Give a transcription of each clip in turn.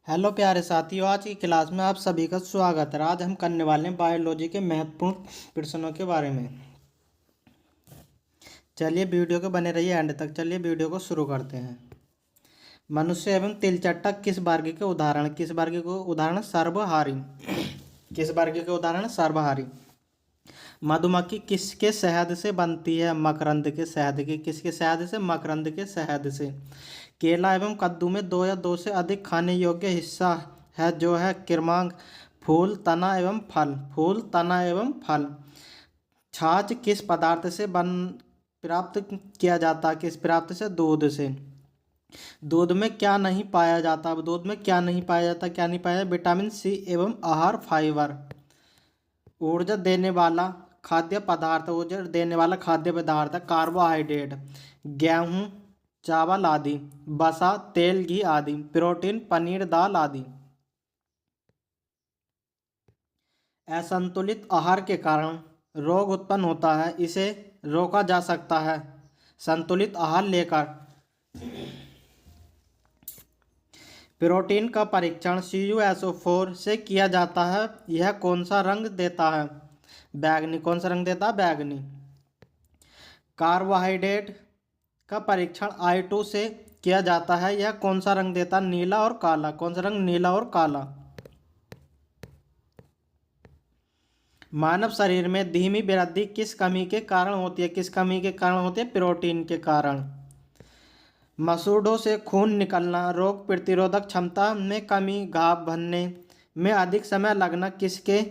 Hello प्यारे साथियों, आज की क्लास में आप सभी का स्वागत है। आज हम करने वाले हैं बायोलॉजी के महत्वपूर्ण प्रश्नों के बारे में। चलिए वीडियो के बने रहिए एंड तक। चलिए वीडियो को शुरू करते हैं। मनुष्य एवं तिलचट्टा किस वर्ग के उदाहरण? किस वर्ग के उदाहरण? सर्वहारी। किस वर्ग के उदाहरण? सर्वहारी। मधुमक्खी किसके शहद से बनती है? मकरंद के शहद के। किसके शहद से? मकरंद के शहद से। केला एवं कद्दू में दो या दो से अधिक खाने योग्य हिस्सा है जो है क्रमांक फूल, तना एवं फल। फूल, तना एवं फल। छाछ किस पदार्थ से बन प्राप्त किया जाता है? किस प्राप्त से? दूध से। दूध में क्या नहीं पाया जाता? दूध में क्या नहीं पाया जाता? क्या नहीं पाया? विटामिन सी एवं आहार फाइबर। ऊर्जा देने वाला खाद्य पदार्थ। ऊर्जा देने वाला खाद्य पदार्थ है कार्बोहाइड्रेट। गेहूँ, चावल आदि। वसा, तेल, घी आदि। प्रोटीन, पनीर, दाल आदि। असंतुलित आहार के कारण रोग उत्पन्न होता है, इसे रोका जा सकता है संतुलित आहार लेकर। प्रोटीन का परीक्षण CuSO4 से किया जाता है। यह कौन सा रंग देता है? बैंगनी। कौन सा रंग देता है? बैंगनी। कार्बोहाइड्रेट का परीक्षण I2 से किया जाता है। यह कौन सा रंग देता है? नीला और काला। कौन सा रंग? नीला और काला। मानव शरीर में धीमी वृद्धि किस कमी के कारण होती है? किस कमी के कारण होती है? प्रोटीन के कारण। मसूड़ों से खून निकलना, रोग प्रतिरोधक क्षमता में कमी, घाव भरने में अधिक समय लगना किसके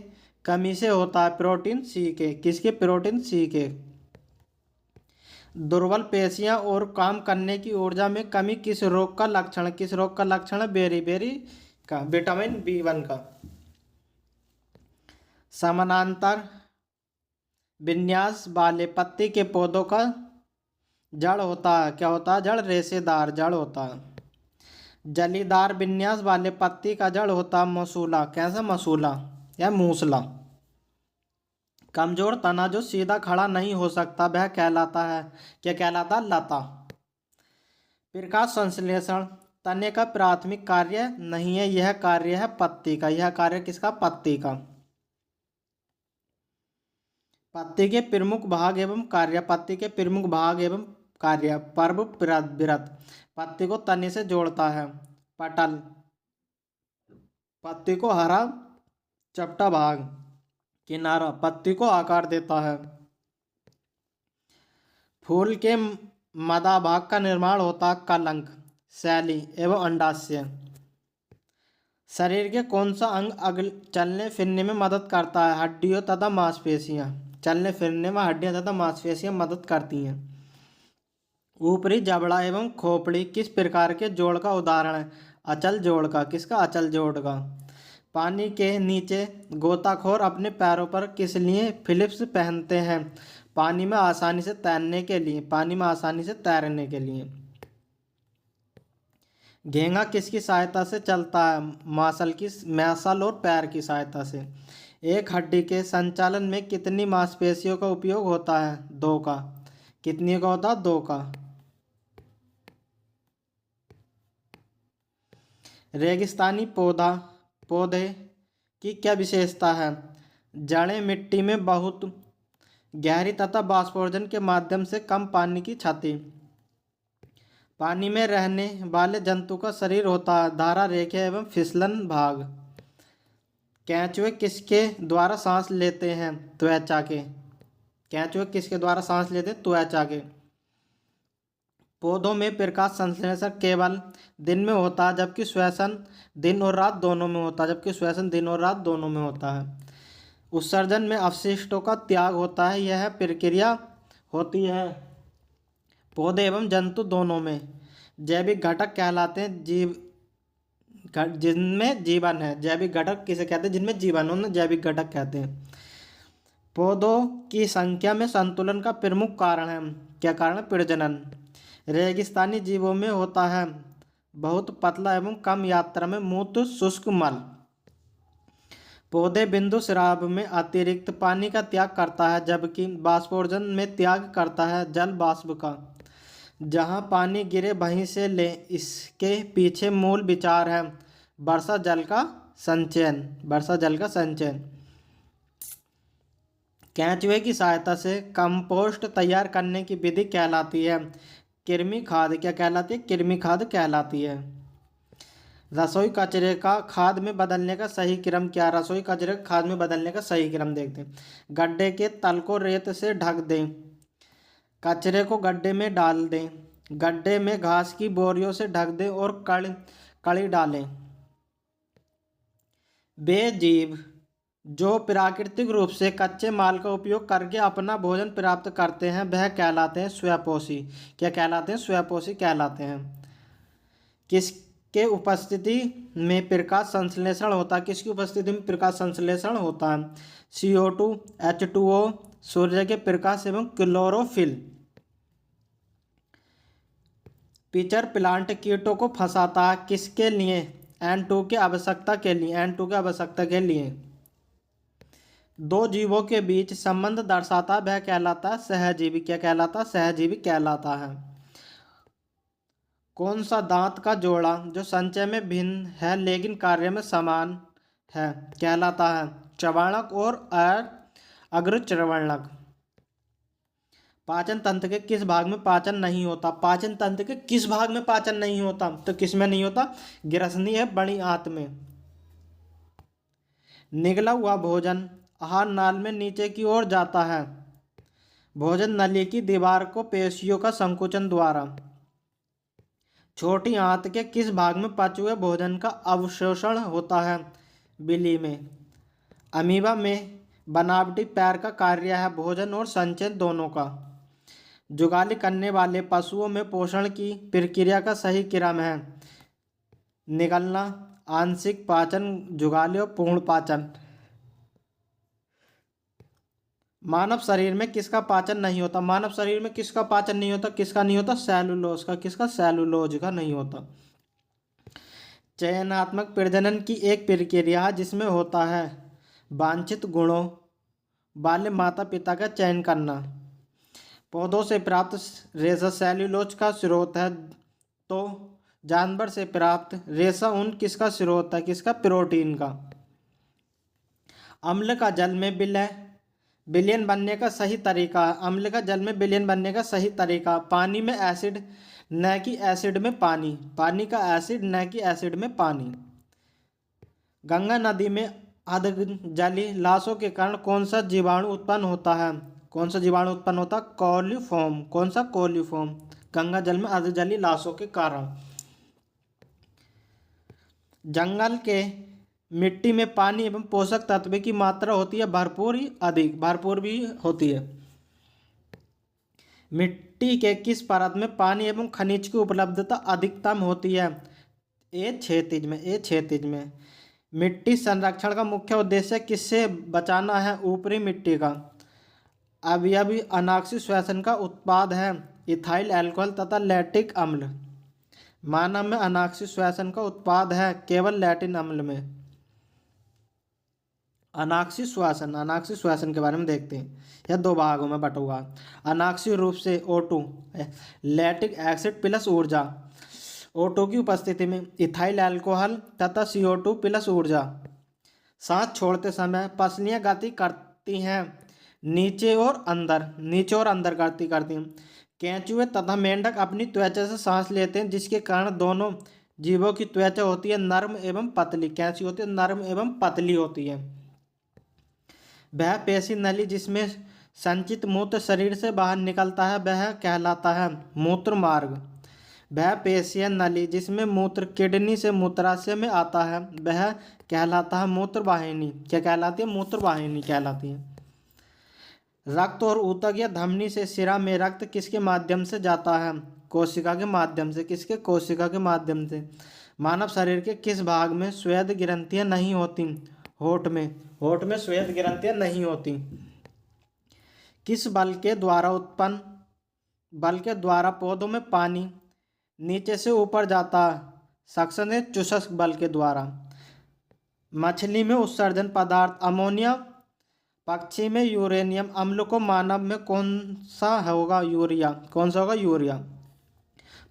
कमी से होता है? प्रोटीन सी के। किसके? प्रोटीन सी के। दुर्बल पेशियां और काम करने की ऊर्जा में कमी किस रोग का लक्षण? किस रोग का लक्षण है? बेरी का। विटामिन B1 का। समानांतर विन्यास वाले पत्ती के पौधों का जड़ होता है। क्या होता है? जड़ रेशेदार जड़ होता है। जलीदार विन्यास वाले पत्ती का जड़ होता है मसूला। कैसा? मसूला या मूसला। कमजोर तना जो सीधा खड़ा नहीं हो सकता वह कहलाता है? क्या कहलाता? लता। प्रकाश संश्लेषण तने का प्राथमिक कार्य नहीं है, यह कार्य है पत्ती का। यह कार्य किसका? पत्ती का। पत्ती के प्रमुख भाग एवं कार्य। पत्ती के प्रमुख भाग एवं कार्य। पर्व, वृत्त। पत्ती को तने से जोड़ता है। पटल पत्ती को हरा चपटा भाग। किनारा पत्ती को आकार देता है। फूल के मदा भाग का निर्माण होता है कलंक, शैली एवं अंडाशय। शरीर के कौन सा अंग अगल चलने फिरने में मदद करता है? हड्डियों तथा मांसपेशियां। चलने फिरने में हड्डियां तथा मांसपेशियां मदद करती हैं। ऊपरी जबड़ा एवं खोपड़ी किस प्रकार के जोड़ का उदाहरण है? अचल जोड़ का। किसका? अचल जोड़ का। पानी के नीचे गोताखोर अपने पैरों पर किस लिए फिलिप्स पहनते हैं? पानी में आसानी से तैरने के लिए। पानी में आसानी से तैरने के लिए। घेंगा किसकी सहायता से चलता है? मांसल और पैर की सहायता से। एक हड्डी के संचालन में कितनी मांसपेशियों का उपयोग होता है? दो का। कितनी का होता है? दो का। रेगिस्तानी पौधे की क्या विशेषता है? जड़ें मिट्टी में बहुत गहरी तथा वाष्पोर्जन के माध्यम से कम पानी की क्षति। पानी में रहने वाले जंतु का शरीर होता है धारा रेखा एवं फिसलन भाग। केंचुए किसके द्वारा सांस लेते हैं? त्वचा के। केंचुए किसके द्वारा सांस लेते हैं? त्वचा के। पौधों में प्रकाश संश्लेषण केवल दिन में होता है जबकि श्वसन दिन और रात दोनों में होता है। जबकि श्वसन दिन और रात दोनों में होता है। उत्सर्जन में अपशिष्टों का त्याग होता है। यह प्रक्रिया होती है पौधे एवं जंतु दोनों में। जैविक घटक कहलाते हैं जिनमें जीवन है। जैविक घटक किसे कहते हैं? जिनमें जीवन हो, उन्हें जैविक घटक कहते हैं। पौधों की संख्या में संतुलन का प्रमुख कारण है। क्या कारण है? प्रजनन। रेगिस्तानी जीवों में होता है बहुत पतला एवं कम यात्रा में मूत्र शुष्क मल। पौधे बिंदु स्राव में अतिरिक्त पानी का त्याग करता है जबकि बाष्पोर्जन में त्याग करता है जल वाष्प का। जहाँ पानी गिरे वहीं से ले, इसके पीछे मूल विचार है वर्षा जल का संचयन, वर्षा जल का संचयन। केंचुए की सहायता से कंपोस्ट तैयार करने की विधि कहलाती है कृमि खाद। क्या कहलाती है? कृमि खाद कहलाती है। रसोई कचरे का खाद में बदलने का सही क्रम क्या? रसोई कचरे का खाद में बदलने का सही क्रम देखते हैं। गड्ढे के तल को रेत से ढक दें, कचरे को गड्ढे में डाल दें, गड्ढे में घास की बोरियों से ढक दें और कड़ी डालें। वे जीव जो प्राकृतिक रूप से कच्चे माल का उपयोग करके अपना भोजन प्राप्त करते हैं वह कहलाते हैं स्वयंपोषी। क्या कहलाते हैं? स्वयंपोषी कहलाते हैं। किसके उपस्थिति में प्रकाश संश्लेषण होता है? किसकी उपस्थिति में प्रकाश संश्लेषण होता है? CO2, H2O, सूर्य के प्रकाश एवं क्लोरोफिल। पिचर प्लांट कीटों को फंसाता है किसके लिए? N2 की आवश्यकता के लिए, N2 की आवश्यकता के लिए। दो जीवों के बीच संबंध दर्शाता है वह कहलाता है सहजीवी। क्या कहलाता है? सहजीवी कहलाता है। कौन सा दांत का जोड़ा जो संचय में भिन्न है लेकिन कार्य में समान है कहलाता है चर्वणक और अग्रचर्वणक। पाचन तंत्र के किस भाग में पाचन नहीं होता? पाचन तंत्र के किस भाग में पाचन नहीं होता? तो किस में नहीं होता? ग्रसनी है बड़ी आंत में। निगला हुआ भोजन आहार नाल में नीचे की ओर जाता है भोजन नली की दीवार को पेशियों का संकुचन द्वारा। छोटी आंत के किस भाग में पचे हुए भोजन का अवशोषण होता है? बिली में। अमीबा में बनावटी पैर का कार्य है भोजन और संचय दोनों का। जुगाली करने वाले पशुओं में पोषण की प्रक्रिया का सही क्रम है निगलना, आंशिक पाचन, जुगाली और पूर्ण पाचन। मानव शरीर में किसका पाचन नहीं होता? मानव शरीर में किसका पाचन नहीं होता? किसका नहीं होता? सेलुलोज का। किसका? सेलुलोज का नहीं होता। चयनात्मक प्रजनन की एक प्रक्रिया है जिसमें होता है वांछित गुणों वाले माता पिता का चयन करना। पौधों से प्राप्त रेशा सेल्यूलोज का स्रोत है तो जानवर से प्राप्त रेशा ऊन किसका स्रोत है? किसका? प्रोटीन का। अम्ल का जल में विलयन बनने का सही तरीका। अम्ल का जल में विलयन बनने का सही तरीका पानी में एसिड न कि एसिड में पानी। पानी का एसिड न कि एसिड में पानी। गंगा नदी में अधजली लाशों के कारण कौन सा जीवाणु उत्पन्न होता है? कौन सा जीवाणु उत्पन्न होता है? कोलिफॉर्म। कौन सा? कोलिफॉर्म। गंगा जल में अधजली लाशों के कारण। जंगल के मिट्टी में पानी एवं पोषक तत्व की मात्रा होती है भरपूर ही अधिक? भरपूर भी होती है। मिट्टी के किस परत में पानी एवं खनिज की उपलब्धता अधिकतम होती है? ए क्षैतिज में। ए क्षैतिज में। मिट्टी संरक्षण का मुख्य उद्देश्य किससे बचाना है? ऊपरी मिट्टी का। अवयवी अनाक्षी श्वसन का उत्पाद है इथाइल अल्कोहल तथा लैक्टिक अम्ल। मानव में अनाक्षी श्वसन का उत्पाद है केवल लैटिन अम्ल में। अनाक्षी श्वसन के बारे में देखते हैं। यह दो भागों में बटा हुआ। अनाक्षी रूप से O2 लैक्टिक एसिड प्लस ऊर्जा। O2 की उपस्थिति में इथाइल अल्कोहल तथा CO2 प्लस ऊर्जा। सांस छोड़ते समय पसलियां गति करती हैं नीचे और अंदर गति करती हैं। केंचुए तथा मेंढक अपनी त्वचा से सांस लेते हैं जिसके कारण दोनों जीवों की त्वचा होती है नर्म एवं पतली। कैसी होती है? नर्म एवं पतली होती है। वह पेशी नली जिसमें संचित मूत्र शरीर से बाहर निकलता है वह कहलाता है मूत्र मार्ग। वह पेशीय नली जिसमें मूत्र किडनी से मूत्राशय में आता है वह कहलाता है मूत्र वाहिनी। क्या कहलाती है? मूत्र वाहिनी कहलाती है। रक्त और ऊतक या धमनी से शिरा में रक्त किसके माध्यम से जाता है? कोशिका के माध्यम से। किसके? कोशिका के माध्यम से। मानव शरीर के किस भाग में स्वेद ग्रंथियां नहीं होती? होठ में। होठ में स्वेद ग्रंथियां नहीं होती। किस बल के द्वारा पौधों में पानी नीचे से ऊपर जाता है? सक्शन या चुसक बल के द्वारा। मछली में उत्सर्जन पदार्थ अमोनिया, पक्षी में यूरेनियम अम्ल को मानव में कौन सा होगा? यूरिया। कौन सा होगा? यूरिया।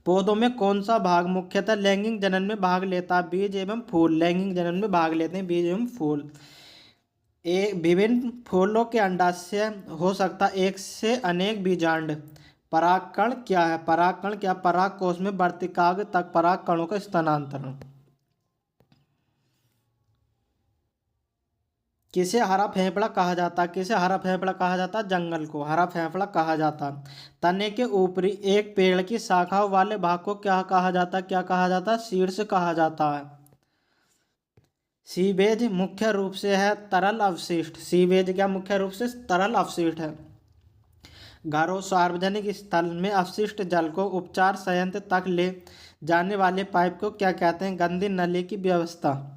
पौधों में कौन सा भाग मुख्यतः लैंगिक जनन में भाग लेता है? बीज एवं फूल। लैंगिक जनन में भाग लेते हैं बीज एवं फूल। एक विभिन्न फूलों के अंडाशय हो सकता एक से अनेक बीजांड। परागकण क्या है? परागकण क्या? पराग कोश में वर्तिकाग्र तक पराग कणों का स्थानांतरण। किसे हरा फेफड़ा कहा जाता? किसे हरा फेफड़ा कहा जाता? जंगल को हरा फेफड़ा कहा जाता। तने के ऊपरी एक पेड़ की शाखाओं वाले भाग को क्या कहा जाता? क्या कहा जाता? शीर्ष कहा जाता है। सीवेज मुख्य रूप से है तरल अवशिष्ट। सीवेज क्या मुख्य रूप से तरल अवशिष्ट है। घरों सार्वजनिक स्थल में अपशिष्ट जल को उपचार संयंत्र तक ले जाने वाले पाइप को क्या कहते हैं? गंदी नली की व्यवस्था।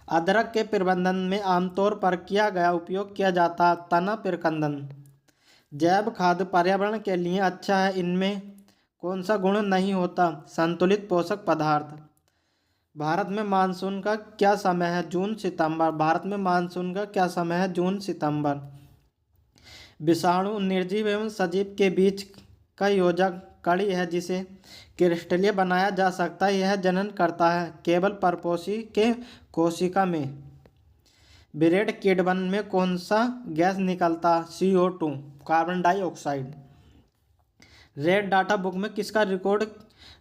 अदरक के प्रबंधन में आमतौर पर किया गया उपयोग किया जाता तना प्रकंदन। जैव खाद पर्यावरण के लिए अच्छा है, इनमें कौन सा गुण नहीं होता? संतुलित पोषक पदार्थ। भारत में मानसून का क्या समय है? जून सितंबर। भारत में मानसून का क्या समय है? जून सितंबर। विषाणु निर्जीव एवं सजीव के बीच का योजक कड़ी है जिसे क्रिस्टलीय बनाया जा सकता है। यह जनन करता है केवल परपोषी के कोशिका में। ब्रेड किडबन में कौन सा गैस निकलता? CO2 carbon dioxide. Red data book में किसका रिकॉर्ड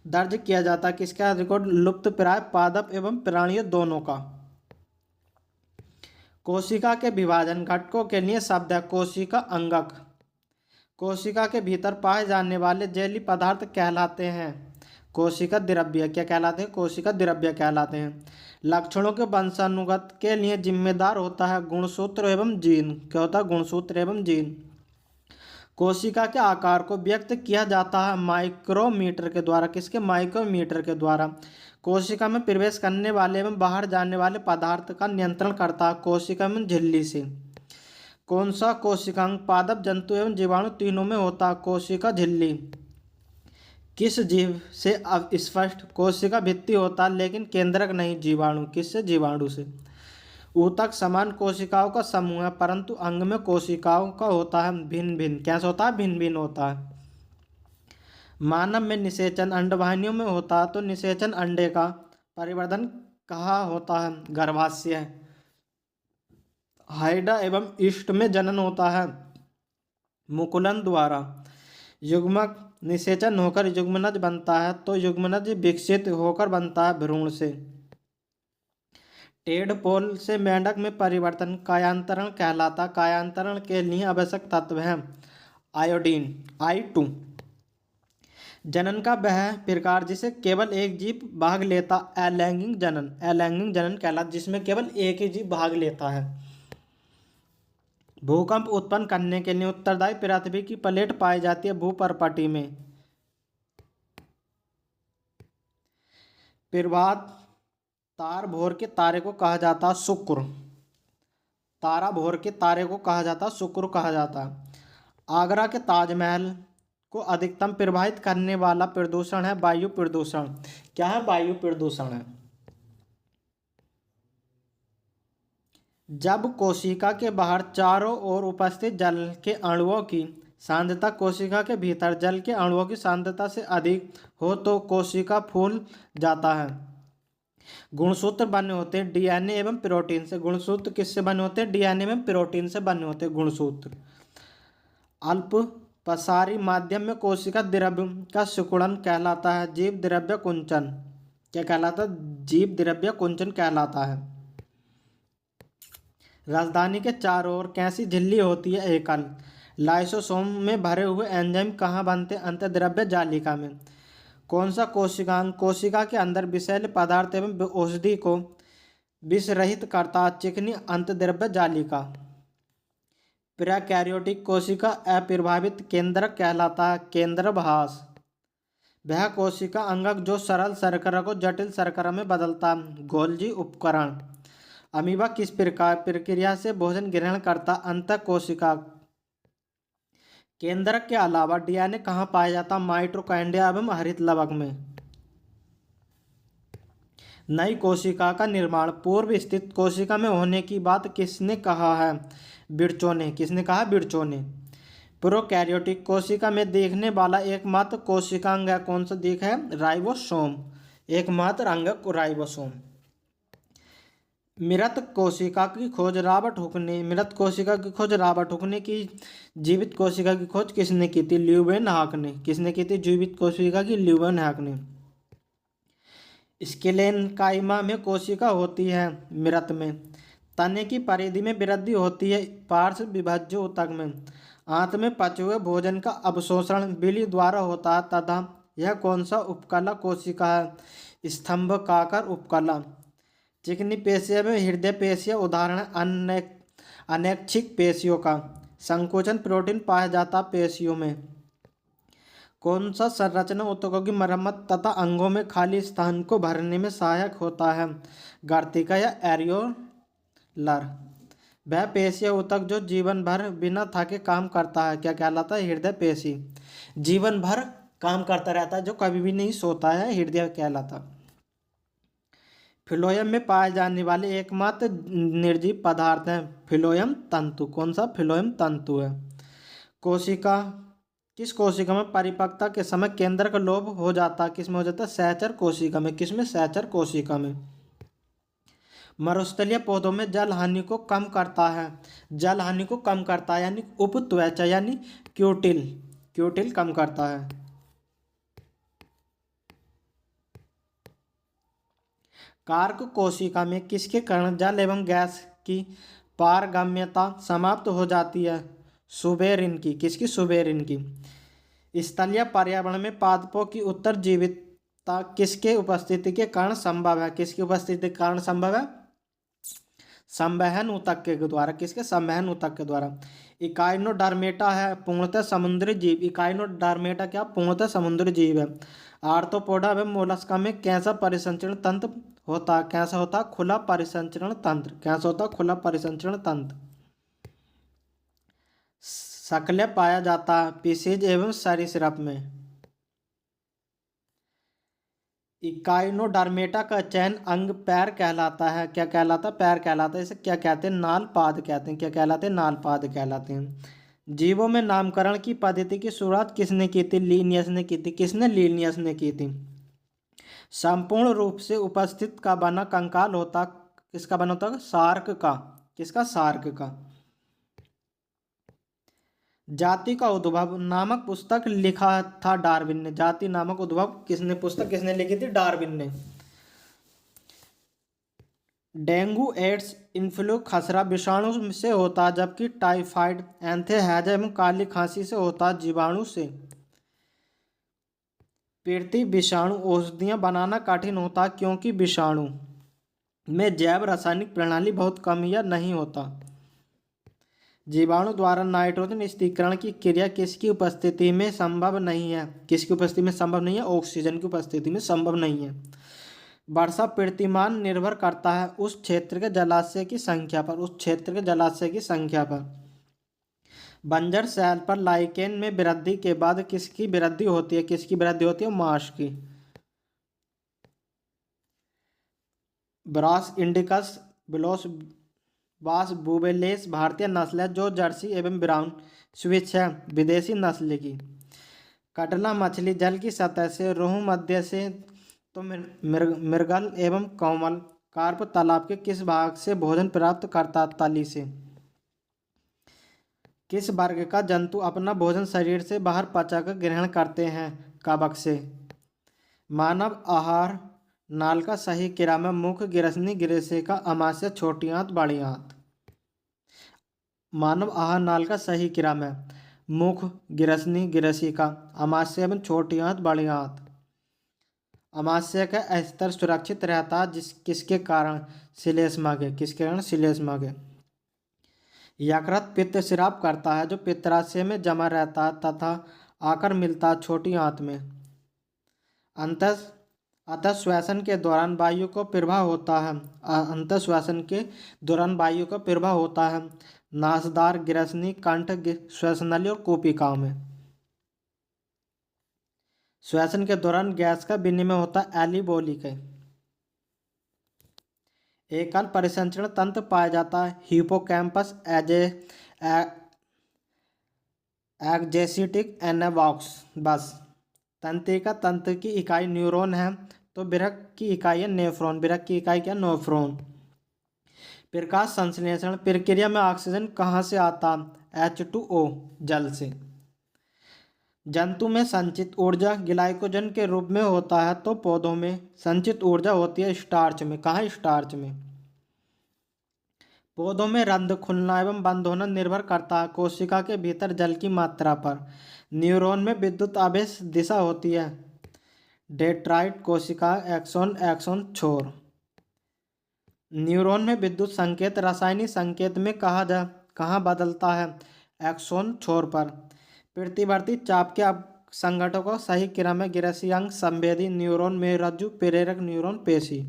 दर्ज किया जाता? किसका रिकॉर्ड? लुप्त प्राय पादप एवं प्राणियों दोनों का। कोशिका के विभाजन घटकों के लिए शब्द है कोशिका अंगक। कोशिका के भीतर पाए जाने वाले जैली पदार्थ कहलाते हैं कोशिका द्रव्य। क्या कहलाते हैं? कोशिका द्रव्य कहलाते हैं। लक्षणों के वंशानुगत के लिए जिम्मेदार होता है गुणसूत्र एवं जीन। क्या होता है? गुणसूत्र एवं जीन। कोशिका के आकार को व्यक्त किया जाता है माइक्रोमीटर के द्वारा। किसके? माइक्रोमीटर के द्वारा। कोशिका में प्रवेश करने वाले एवं बाहर जाने वाले पदार्थ का नियंत्रण करता है कोशिका में झिल्ली से। कौन सा कोशिकांग पादप जंतु एवं जीवाणु तीनों में होता? कोशिका झिल्ली। किस जीव से स्पष्ट? कोशिका भित्ति होता लेकिन केंद्रक नहीं, जीवाणु। किससे? जीवाणु से। ऊतक समान कोशिकाओं का समूह है परंतु अंग में कोशिकाओं का होता है भिन्न भिन्न। कैसे होता है? भिन्न भिन्न होता है। मानव में निषेचन अंडवाहिनियों में होता है तो निषेचन अंडे का परिवर्धन कहाँ होता है? गर्भाशय। हाइडा एवं ईस्ट में जनन होता है मुकुलन द्वारा। युग्मक निषेचन होकर युग्मनज बनता है तो युग्मनज विकसित होकर बनता है भ्रूण से। टेडपोल से मेंढक में परिवर्तन कायांतरण कहलाता। कायांतरण के लिए आवश्यक तत्व है आयोडीन I2। जनन का वह प्रकार जिसे केवल एक जीव भाग लेता अलैंगिक जनन। अलैंगिक जनन कहलाता जिसमें केवल एक ही जीव भाग लेता है। भूकंप उत्पन्न करने के लिए उत्तरदायी पृथ्वी की प्लेट पाई जाती है भूपर्पटी में। प्रभात तार भोर के तारे को कहा जाता शुक्र। तारा भोर के तारे को कहा जाता शुक्र कहा जाता। आगरा के ताजमहल को अधिकतम प्रभावित करने वाला प्रदूषण है वायु प्रदूषण। क्या है? वायु प्रदूषण है। जब कोशिका के बाहर चारों ओर उपस्थित जल के अणुओं की सांद्रता कोशिका के भीतर जल के अणुओं की सांद्रता से अधिक हो तो कोशिका फूल जाता है। गुणसूत्र बने होते हैं DNA एवं प्रोटीन से। गुणसूत्र किससे बने होते हैं? DNA एवं प्रोटीन से बने होते हैं गुणसूत्र। अल्प पसारी माध्यम में कोशिका द्रव्य का सिकुड़न कहलाता है जीव द्रव्य कुंचन। क्या कहलाता है? जीव द्रव्य कुंचन कहलाता है। राजधानी के चारों ओर कैसी झिल्ली होती है? एकल। लाइसोसोम में भरे हुए एंजाइम कहाँ बनते हैं? अंतर्द्रव्य जालिका में। कौन सा कोशिकांग कोशिका के अंदर विषैले पदार्थ एवं औषधि को विषरहित करता? चिकनी अंतर्द्रव्य जालिका। प्रोकैरियोटिक कोशिका अप्रभावित केंद्रक कहलाता है केंद्रभास। वह कोशिका अंगक जो सरल शर्करा को जटिल शर्करा में बदलता गोल्जी उपकरण। अमीबा किस प्रकार प्रक्रिया से भोजन ग्रहण करता? अंतः कोशिका। केंद्रक के अलावा DNA कहाँ पाया जाता? माइटोकॉन्ड्रिया एवं हरित लवक में। नई कोशिका का निर्माण पूर्व स्थित कोशिका में होने की बात किसने कहा है? बिर्चो ने। किसने कहा? बिर्चो ने। प्रोकैरियोटिक कोशिका में देखने वाला एकमात्र कोशिकांग है, कौन सा दिख है? राइबोसोम, एकमात्र अंग राइबोसोम। मृत कोशिका की खोज रॉबर्ट हुक ने की। जीवित कोशिका की खोज किसने की थी? ल्यूवेनहॉक ने। किसने की थी जीवित कोशिका की? ल्यूवेनहॉक ने। स्केलेनकाइमा में कोशिका होती है मृत में। तने की परिधि में वृद्धि होती है पार्श्व विभाज्य ऊतक में। आंत में पचे हुए भोजन का अवशोषण बिली द्वारा होता है तथा यह कौन सा उपकला कोशिका है? स्तंभकाकार उपकला। चिकनी पेशियों में हृदय पेशियां उदाहरण अनैच्छिक पेशियों का। संकोचन प्रोटीन पाया जाता पेशियों में। कौन सा संरचना ऊतकों की मरम्मत तथा अंगों में खाली स्थान को भरने में सहायक होता है? गर्तिका या एरियोलर। वह पेशीय ऊतक जो जीवन भर बिना थके काम करता है, क्या कहलाता है? हृदय पेशी। जीवन भर काम करता रहता है, जो कभी भी नहीं सोता है, हृदय कहलाता। फिलोयम में पाए जाने वाले एकमात्र निर्जीव पदार्थ है फिलोयम तंतु। कौन सा? फिलोयम तंतु है। कोशिका, किस कोशिका में परिपक्वता के समय केंद्रक लोप हो जाता है? किस में हो जाता है? सहचर कोशिका में। किसमें? सहचर कोशिका में। मरुस्थलीय पौधों में जल हानि को कम करता है। जल हानि को कम करता है यानी उपत्वचा यानी क्यूटिल, क्यूटिल कम करता है। कार्क कोशिका में किसके कारण जल एवं गैस की पारगम्यता समाप्त हो जाती है? सुबेरिन की। किसकी? सुबेरिन की। स्थलीय पर्यावरण में पादपों की उत्तरजीविता किसके उपस्थिति के कारण संभव है? किसकी उपस्थिति के कारण संभव है? संवहन ऊतक के द्वारा। किसके? संवहन ऊतक के द्वारा। इकाइनोडर्मेटा है पूर्णतः समुद्री जीव। इकाइनोडर्मेटा क्या? पूर्णतः समुद्री जीव है। आर्थ्रोपोडा एवं मोलस्का में कैसा परिसंचरण तंत्र होता है? कैसा होता है? खुला परिसंचरण तंत्र। कैसा होता है? खुला परिसंचरण तंत्र। शक्ल पाया जाता है पिसीज एवं सरीसृप में। इकाइनोडर्मेटा का चयन अंग पैर कहलाता है। क्या कहलाता है? पैर कहलाता है। इसे क्या कहते हैं? नालपाद कहते हैं। क्या कहलाते हैं? नालपाद कहलाते हैं। जीवों में नामकरण की पद्धति की शुरुआत किसने की थी? लीनियस ने की थी। किसने? लीनियस ने की थी। संपूर्ण रूप से उपस्थित का बना कंकाल होता, किसका बना होता? शार्क का। किसका? शार्क का। जाति का उद्भव नामक पुस्तक लिखा था डार्विन ने। जाति नामक उद्भव किसने पुस्तक किसने लिखी थी? डार्विन ने। डेंगू, एड्स, इन्फ्लू खसरा विषाणु से होता है जबकि टाइफाइड, एंथ्रेक्स एवं काली खांसी से होता है जीवाणु से। पृथ्वी विषाणु औषधियां बनाना कठिन होता है क्योंकि विषाणु में जैव रासायनिक प्रणाली बहुत कम या नहीं होता। जीवाणु द्वारा नाइट्रोजन स्थिरीकरण की क्रिया किसकी उपस्थिति में संभव नहीं है? किसकी उपस्थिति में संभव नहीं है? ऑक्सीजन की उपस्थिति में संभव नहीं है। वर्षा कीर्तिमान निर्भर करता है उस क्षेत्र के जलाशय की संख्या पर। उस क्षेत्र के जलाशय की संख्या पर। बंजर सेल पर लाइकेन में वृद्धि के बाद किसकी वृद्धि होती है? किसकी वृद्धि होती है? मांस की। ब्रास इंडिकस बिलोस बास बुबेलेस भारतीय नस्ल है जो जर्सी एवं ब्राउन स्विच है विदेशी नस्ल की। कटला मछली जल की सतह से, रोहू मध्य से, तो मृगल एवं कोमल कार्प तालाब के किस भाग से भोजन प्राप्त करता? तली से। किस वर्ग का जंतु अपना भोजन शरीर से बाहर पचाकर ग्रहण करते हैं? कवक से। मानव आहार नाल का सही क्रिया में मुख, गिरसनी, गिरेशिका, अमाशय, छोटी आंत, बड़ी आंत। मानव आहार नाल का सही क्रिया में मुख, गिरसनी, गिरेशिका, अमाशय एवं छोटी आंत, बड़ी आंत। अमाशय का स्तर सुरक्षित रहता है किसके कारण? श्लेष्मा के। किसके कारण? श्लेष्मा के। यकृत पित्त स्राव करता है जो पित्ताशय में जमा रहता है तथा आकर मिलता है छोटी आंत में। अतः श्वसन के दौरान वायु को प्रवाह होता है। अंतः श्वसन के दौरान वायु का प्रवाह होता है नासदार, गिरसनी, कंठ, श्वसनली और कूपिकाओं में। श्वसन के दौरान गैस का विनिमय होता है एलिबोलिक है। एकल परिसंचरण तंत्र पाया जाता है हिपोकैम्पस, एक्जेसिटिक एनाबॉक्स बस। तंत्रिका तंत्र की इकाई न्यूरॉन है, तो विरक की इकाई है नेफ्रॉन। विरक की इकाई क्या? नेफ्रॉन। प्रकाश संश्लेषण प्रक्रिया में ऑक्सीजन कहाँ से आता? H2O, जल से। जंतु में संचित ऊर्जा ग्लाइकोजन के रूप में होता है, तो पौधों में संचित ऊर्जा होती है स्टार्च में। कहाँ? स्टार्च में। पौधों में रंध्र खुलना एवं बंद होना निर्भर करता है कोशिका के भीतर जल की मात्रा पर। न्यूरॉन में विद्युत आवेश दिशा होती है डेंड्राइट कोशिका एक्सोन एक्सोन छोर। न्यूरॉन में विद्युत संकेत रासायनिक संकेत में कहाँ बदलता है? एक्सोन छोर पर। प्रतिवर्ती चाप के संगठनों को सही क्रम में गिरसी अंग संवेदी न्यूरॉन मेरुरज्जु प्रेरक न्यूरॉन पेशी।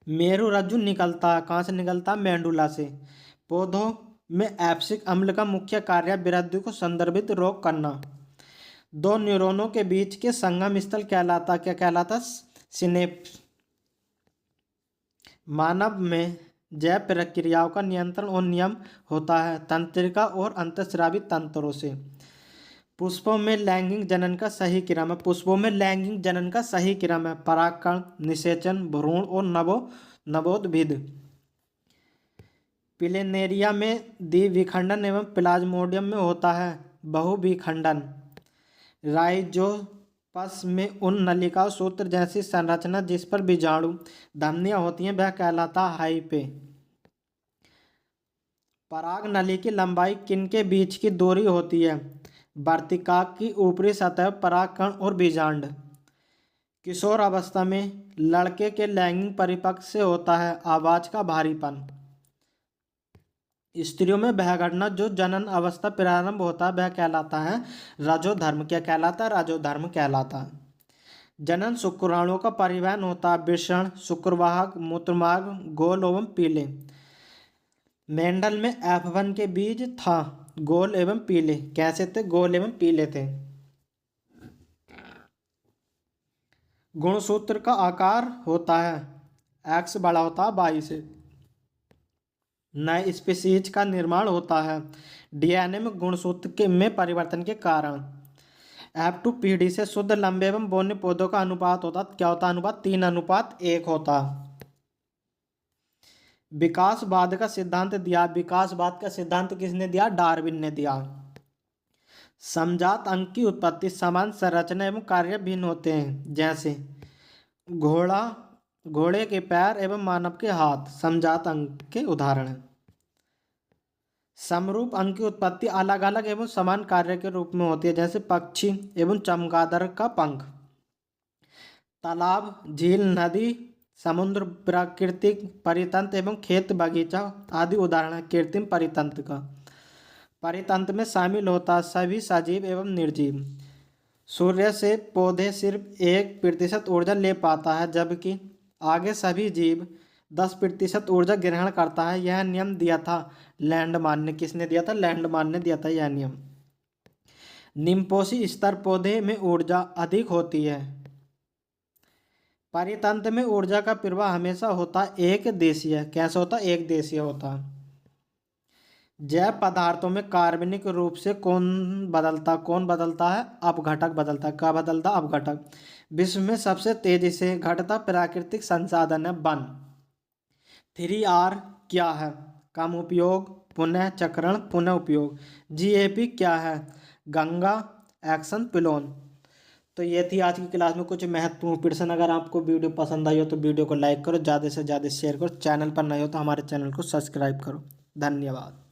मेरुरज्जु निकलता है कहाँ से? निकलता है मेडुला से। पौधों में एब्सिक अम्ल का मुख्य कार्य वृद्धि को संदर्भित रोक करना। दो न्यूरॉनों के बीच के संगम स्थल कहलाता, क्या कहलाता? सिनेप्स। मानव में जैव प्रक्रियाओं का नियंत्रण और नियम होता है तंत्रिका और अंतःस्रावी तंत्रों से। पुष्पों में लैंगिक जनन का सही क्रम है। पुष्पों में लैंगिक जनन का सही क्रम है परागकण, निषेचन, भ्रूण और नवोत्भिद। प्लेनेरिया में द्विविखंडन एवं प्लाज्मोडियम में होता है बहुविखंडन। राइजोपस में उन नलिका सूत्र जैसी संरचना जिस पर बीजाणु धमनियां होती हैं वह कहलाता है हाइफे। पराग नली की लंबाई किनके बीच की दूरी होती है? वर्तिकाक की ऊपरी सतह परागकण और बीजांड। किशोर अवस्था में लड़के के लैंगिक परिपक्व से होता है आवाज का भारीपन। स्त्रियों में वह घटना जो जनन अवस्था प्रारंभ होता है वह कहलाता है रजोधर्म। क्या कहलाता है? रजोधर्म कहलाता है। जनन शुक्राणुओं का परिवहन होता है वृषण, शुक्रवाहक, मूत्रमार्ग, गोल एवं पीले। मेंडल में F1 के बीज था गोल एवं पीले। कैसे थे? गोल एवं पीले थे। गुणसूत्र का आकार होता है X बड़ा होता है Y से। नए स्पीशीज का निर्माण होता है डीएनए में गुणसूत्र में परिवर्तन के कारण। F2PD से शुद्ध लंबे एवं बौने पौधों का अनुपात होता, क्या होता? अनुपात 3:1 होता। विकासवाद का सिद्धांत दिया। विकासवाद का सिद्धांत किसने दिया? डार्विन ने दिया। समजात अंग की उत्पत्ति समान संरचना एवं कार्य भिन्न होते हैं, जैसे घोड़े के पैर एवं मानव के हाथ समजात अंग के उदाहरण हैं। समरूप अंग की उत्पत्ति अलग अलग एवं समान कार्य के रूप में होती है, जैसे पक्षी एवं चमगादड़ का पंख। तालाब, झील, नदी, समुद्र, प्राकृतिक परितंत्र एवं खेत बगीचा आदि उदाहरण है कृत्रिम परितंत्र का। परितंत्र में शामिल होता सभी सजीव एवं निर्जीव। सूर्य से पौधे सिर्फ 1% ऊर्जा ले पाता है, जबकि आगे सभी जीव 10% ऊर्जा ग्रहण करता है। यह नियम दिया था लैंडमान ने। किसने दिया था? लैंडमान ने दिया था यह नियम। निम्फोसी स्तर पौधे में ऊर्जा अधिक होती है। परितंत्र में ऊर्जा का प्रवाह हमेशा होता एक देशीय। कैसा होता? एक देशीय होता। जैव पदार्थों में कार्बनिक रूप से कौन बदलता है? अपघटक बदलता है। क्या बदलता? अपघटक। विश्व में सबसे तेजी से घटता प्राकृतिक संसाधन है वन। 3R क्या है? कम उपयोग, पुनः चक्रण, पुनः उपयोग। GAP क्या है? गंगा एक्शन प्लोन। तो ये थी आज की क्लास में कुछ महत्वपूर्ण प्रश्न। अगर आपको वीडियो पसंद आई हो तो वीडियो को लाइक करो, ज़्यादा से ज़्यादा शेयर करो। चैनल पर नए हो तो हमारे चैनल को सब्सक्राइब करो। धन्यवाद।